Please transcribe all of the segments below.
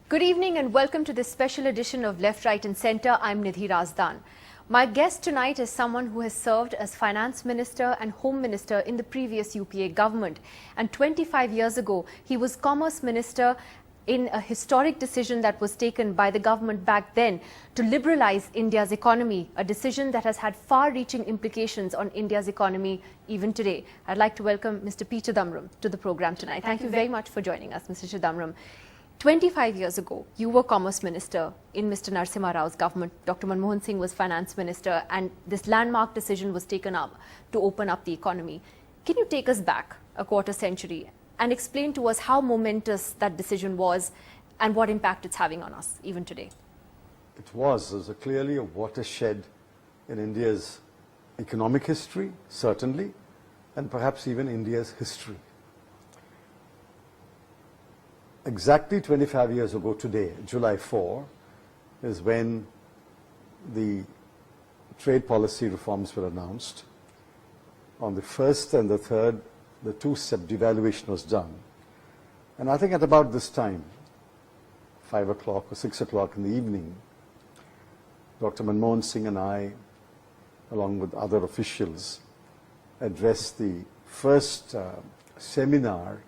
Good evening and welcome to this special edition of Left, Right and Centre. I'm Nidhi Razdan. My guest tonight is someone who has served as Finance Minister and Home Minister in the previous UPA government. And 25 years ago, he was Commerce Minister in a historic decision that was taken by the government back then to liberalise India's economy, a decision that has had far-reaching implications on India's economy even today. I'd like to welcome Mr. P Chidambaram to the programme tonight. Thank you very much for joining us, Mr. Chidambaram. 25 years ago, you were Commerce Minister in Mr. Narasimha Rao's government. Dr. Manmohan Singh was Finance Minister, and this landmark decision was taken up to open up the economy. Can you take us back a quarter century and explain to us how momentous that decision was and what impact it's having on us even today? It was clearly a watershed in India's economic history, certainly, and perhaps even India's history. Exactly 25 years ago today, July 4, is when the trade policy reforms were announced. On the 1st and the 3rd, the two-step devaluation was done. And I think at about this time, 5 o'clock or 6 o'clock in the evening, Dr. Manmohan Singh and I, along with other officials, addressed the first seminar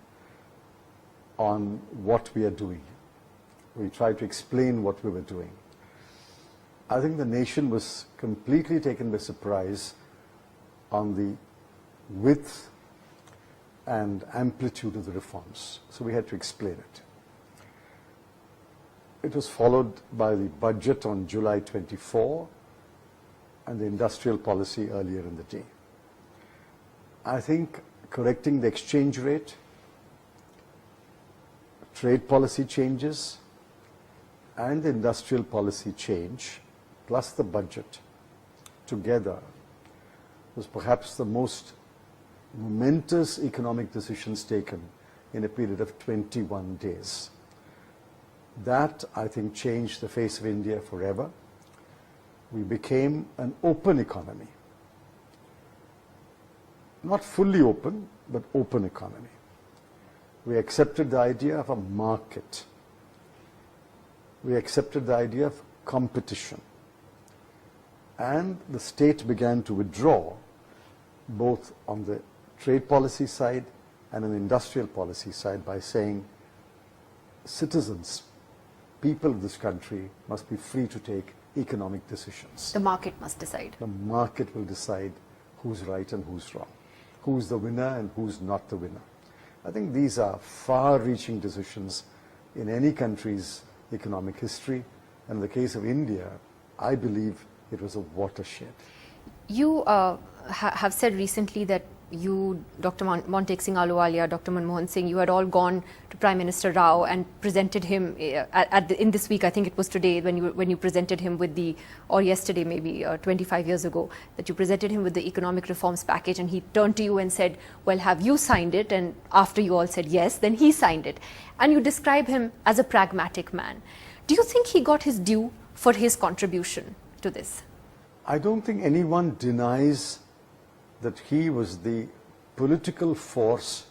on what we are doing. We tried to explain what we were doing. I think the nation was completely taken by surprise on the width and amplitude of the reforms. So we had to explain it. It was followed by the budget on July 24 and the industrial policy earlier in the day. I think correcting the exchange rate, trade policy changes and the industrial policy change, plus the budget together, was perhaps the most momentous economic decisions taken in a period of 21 days. That, I think, changed the face of India forever. We became an open economy. Not fully open, but open economy. We accepted the idea of a market. We accepted the idea of competition. And the state began to withdraw both on the trade policy side and on the industrial policy side by saying citizens, people of this country must be free to take economic decisions. The market must decide. The market will decide who's right and who's wrong, who's the winner and who's not the winner. I think these are far-reaching decisions in any country's economic history. And in the case of India, I believe it was a watershed. You have said recently that you, Dr. Montek Singh Ahluwalia, Dr. Manmohan Singh, you had all gone to Prime Minister Rao and presented him in this week, I think it was today, when you presented him with the, or yesterday maybe, 25 years ago, that you presented him with the economic reforms package, and he turned to you and said, well, have you signed it? And after you all said yes, then he signed it. And you describe him as a pragmatic man. Do you think he got his due for his contribution to this? I don't think anyone denies that he was the political force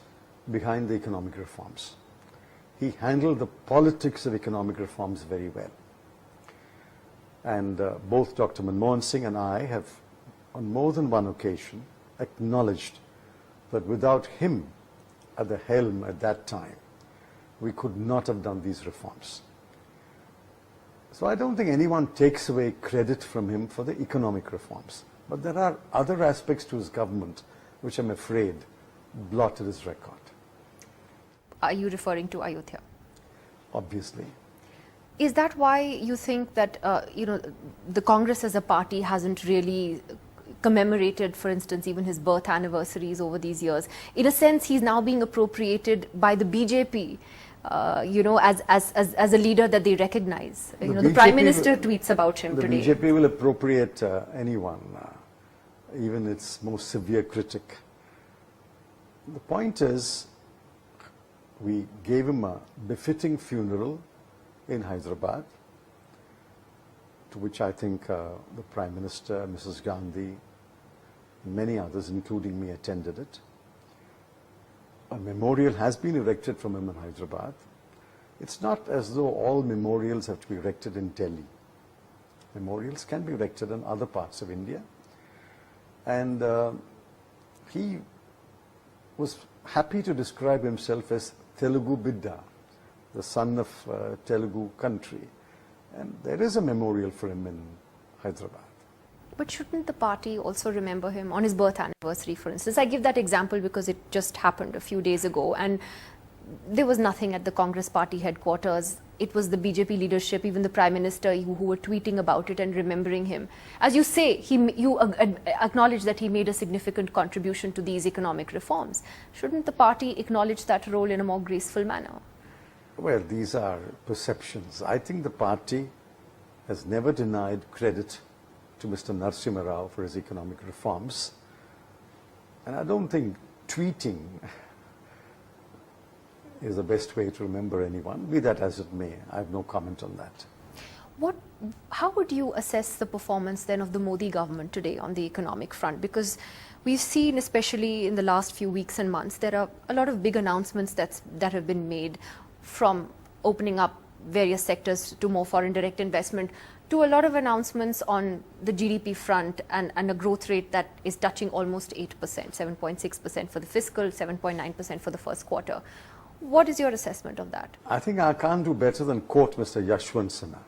behind the economic reforms. He handled the politics of economic reforms very well. And both Dr. Manmohan Singh and I have, on more than one occasion, acknowledged that without him at the helm at that time, we could not have done these reforms. So I don't think anyone takes away credit from him for the economic reforms. But there are other aspects to his government which I'm afraid blotted his record. Are you referring to Ayodhya? Obviously. Is that why you think that the Congress as a party hasn't really commemorated, for instance, even his birth anniversaries over these years? In a sense, he's now being appropriated by the BJP. As a leader that they recognize. The Prime Minister tweets about him today. The BJP will appropriate anyone, even its most severe critic. The point is, we gave him a befitting funeral in Hyderabad, to which I think the Prime Minister, Mrs. Gandhi, and many others, including me, attended it. A memorial has been erected from him in Hyderabad. It's not as though all memorials have to be erected in Delhi. Memorials can be erected in other parts of India. And he was happy to describe himself as Telugu Bidda, the son of Telugu country. And there is a memorial for him in Hyderabad. But shouldn't the party also remember him on his birth anniversary, for instance? I give that example because it just happened a few days ago, and there was nothing at the Congress party headquarters. It was the BJP leadership, even the Prime Minister, who were tweeting about it and remembering him. As you say, you acknowledge that he made a significant contribution to these economic reforms. Shouldn't the party acknowledge that role in a more graceful manner? Well, these are perceptions. I think the party has never denied credit to Mr. Narasimha Rao for his economic reforms. And I don't think tweeting is the best way to remember anyone, be that as it may. I have no comment on that. How would you assess the performance then of the Modi government today on the economic front? Because we've seen, especially in the last few weeks and months, there are a lot of big announcements that have been made, from opening up various sectors to more foreign direct investment, to a lot of announcements on the GDP front and a growth rate that is touching almost 8%, 7.6% for the fiscal, 7.9% for the first quarter. What is your assessment of that? I think I can't do better than quote Mr. Yashwant Sinha.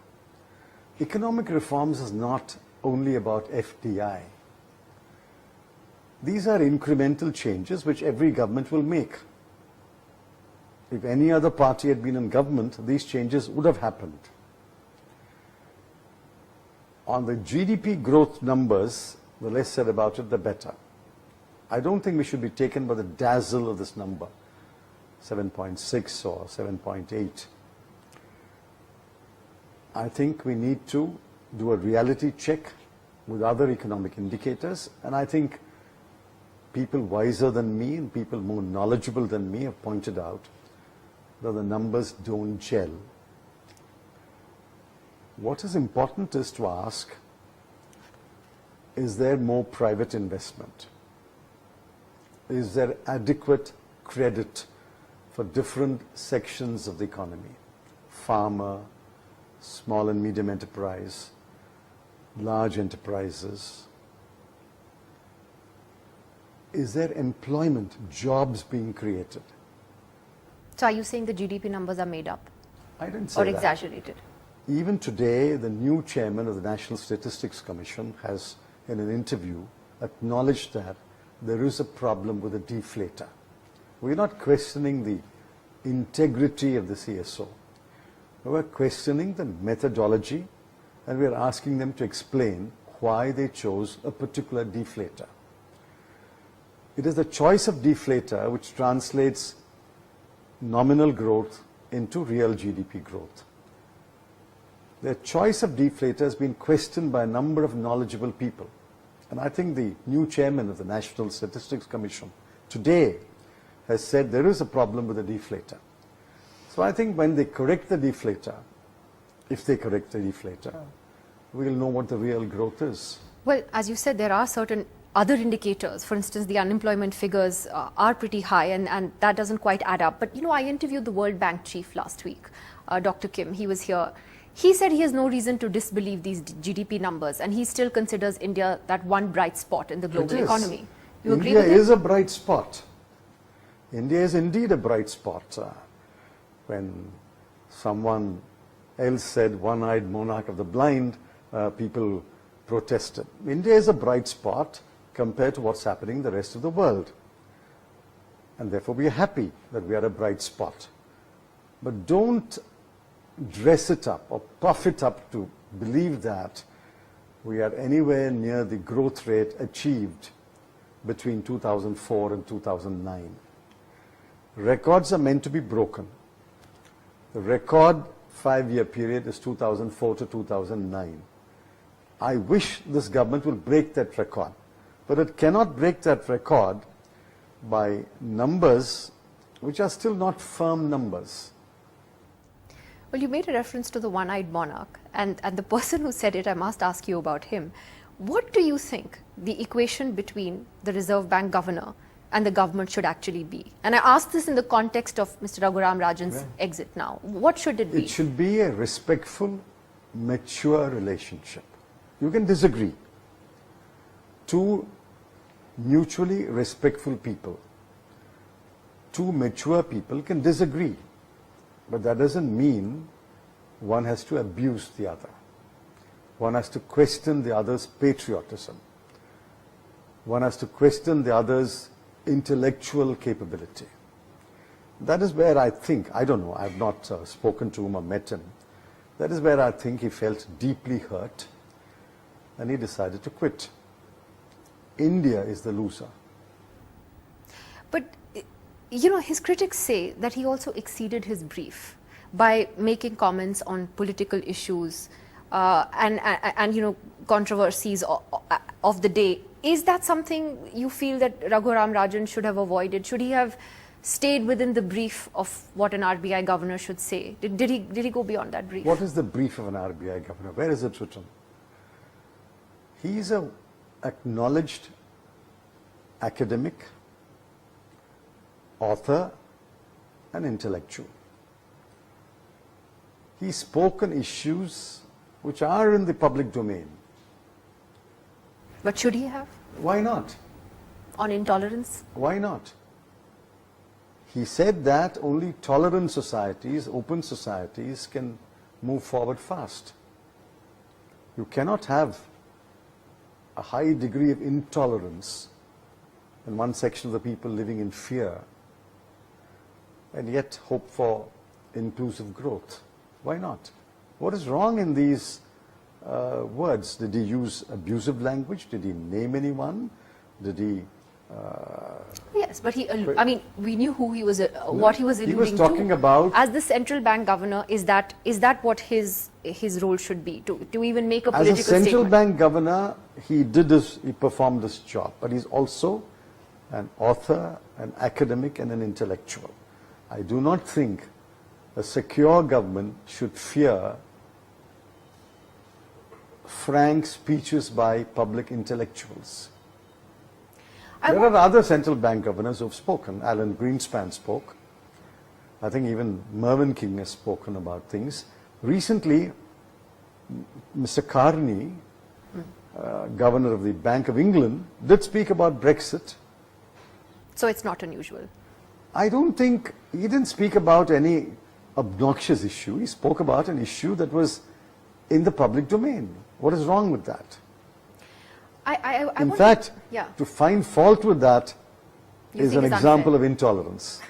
Economic reforms is not only about FDI. These are incremental changes which every government will make. If any other party had been in government, these changes would have happened. On the GDP growth numbers, the less said about it, the better. I don't think we should be taken by the dazzle of this number, 7.6 or 7.8. I think we need to do a reality check with other economic indicators, and I think people wiser than me and people more knowledgeable than me have pointed out that the numbers don't gel. What is important is to ask, is there more private investment? Is there adequate credit for different sections of the economy? Farmer, small and medium enterprise, large enterprises. Is there employment, jobs being created? So are you saying the GDP numbers are made up? I didn't say or that. Exaggerated? Even today, the new chairman of the National Statistics Commission has, in an interview, acknowledged that there is a problem with a deflator. We're not questioning the integrity of the CSO. We're questioning the methodology, and we're asking them to explain why they chose a particular deflator. It is the choice of deflator which translates nominal growth into real GDP growth. The choice of deflator has been questioned by a number of knowledgeable people. And I think the new chairman of the National Statistics Commission today has said there is a problem with the deflator. So I think when they correct the deflator, if they correct the deflator, we'll know what the real growth is. Well, as you said, there are certain other indicators. For instance, the unemployment figures are pretty high, and that doesn't quite add up. But, you know, I interviewed the World Bank chief last week, Dr. Kim. He was here. He said he has no reason to disbelieve these GDP numbers, and he still considers India that one bright spot in the global economy. You agree with him? India is a bright spot. India is indeed a bright spot. When someone else said one-eyed monarch of the blind, people protested. India is a bright spot compared to what's happening in the rest of the world. And therefore we are happy that we are a bright spot. But don't dress it up or puff it up to believe that we are anywhere near the growth rate achieved between 2004 and 2009. Records are meant to be broken. The record 5-year period is 2004 to 2009. I wish this government will break that record, but it cannot break that record by numbers which are still not firm numbers. Well, you made a reference to the one-eyed monarch, and the person who said it, I must ask you about him. What do you think the equation between the Reserve Bank governor and the government should actually be? And I ask this in the context of Mr. Raghuram Rajan's exit now. What should it be? It should be a respectful, mature relationship. You can disagree. Two mutually respectful people, two mature people can disagree. But that doesn't mean one has to abuse the other. One has to question the other's patriotism. One has to question the other's intellectual capability. That is where I think, I don't know, I have not spoken to him or met him. That is where I think he felt deeply hurt and he decided to quit. India is the loser. But, you know, his critics say that he also exceeded his brief by making comments on political issues and you know, controversies of the day. Is that something you feel that Raghuram Rajan should have avoided? Should he have stayed within the brief of what an RBI governor should say? Did he go beyond that brief? What is the brief of an RBI governor? Where is it written? He is an acknowledged academic, author, and intellectual. He spoke on issues which are in the public domain. But should he have? Why not? On intolerance? Why not? He said that only tolerant societies, open societies can move forward fast. You cannot have a high degree of intolerance and one section of the people living in fear and yet hope for inclusive growth. Why not? What is wrong in these words? Did he use abusive language? Did he name anyone? Did he... Yes, but I mean, we knew who he was, what he was alluding to. He was talking about... As the central bank governor, is that what his role should be, to even make a political statement? As a central bank governor, he performed this job, but he's also an author, an academic, and an intellectual. I do not think a secure government should fear frank speeches by public intellectuals. There are other central bank governors who have spoken. Alan Greenspan spoke. I think even Mervyn King has spoken about things. Recently, Mr. Carney, governor of the Bank of England, did speak about Brexit. So it's not unusual. I don't think he didn't speak about any obnoxious issue. He spoke about an issue that was in the public domain. What is wrong with that? In fact, to find fault with that is an example of intolerance.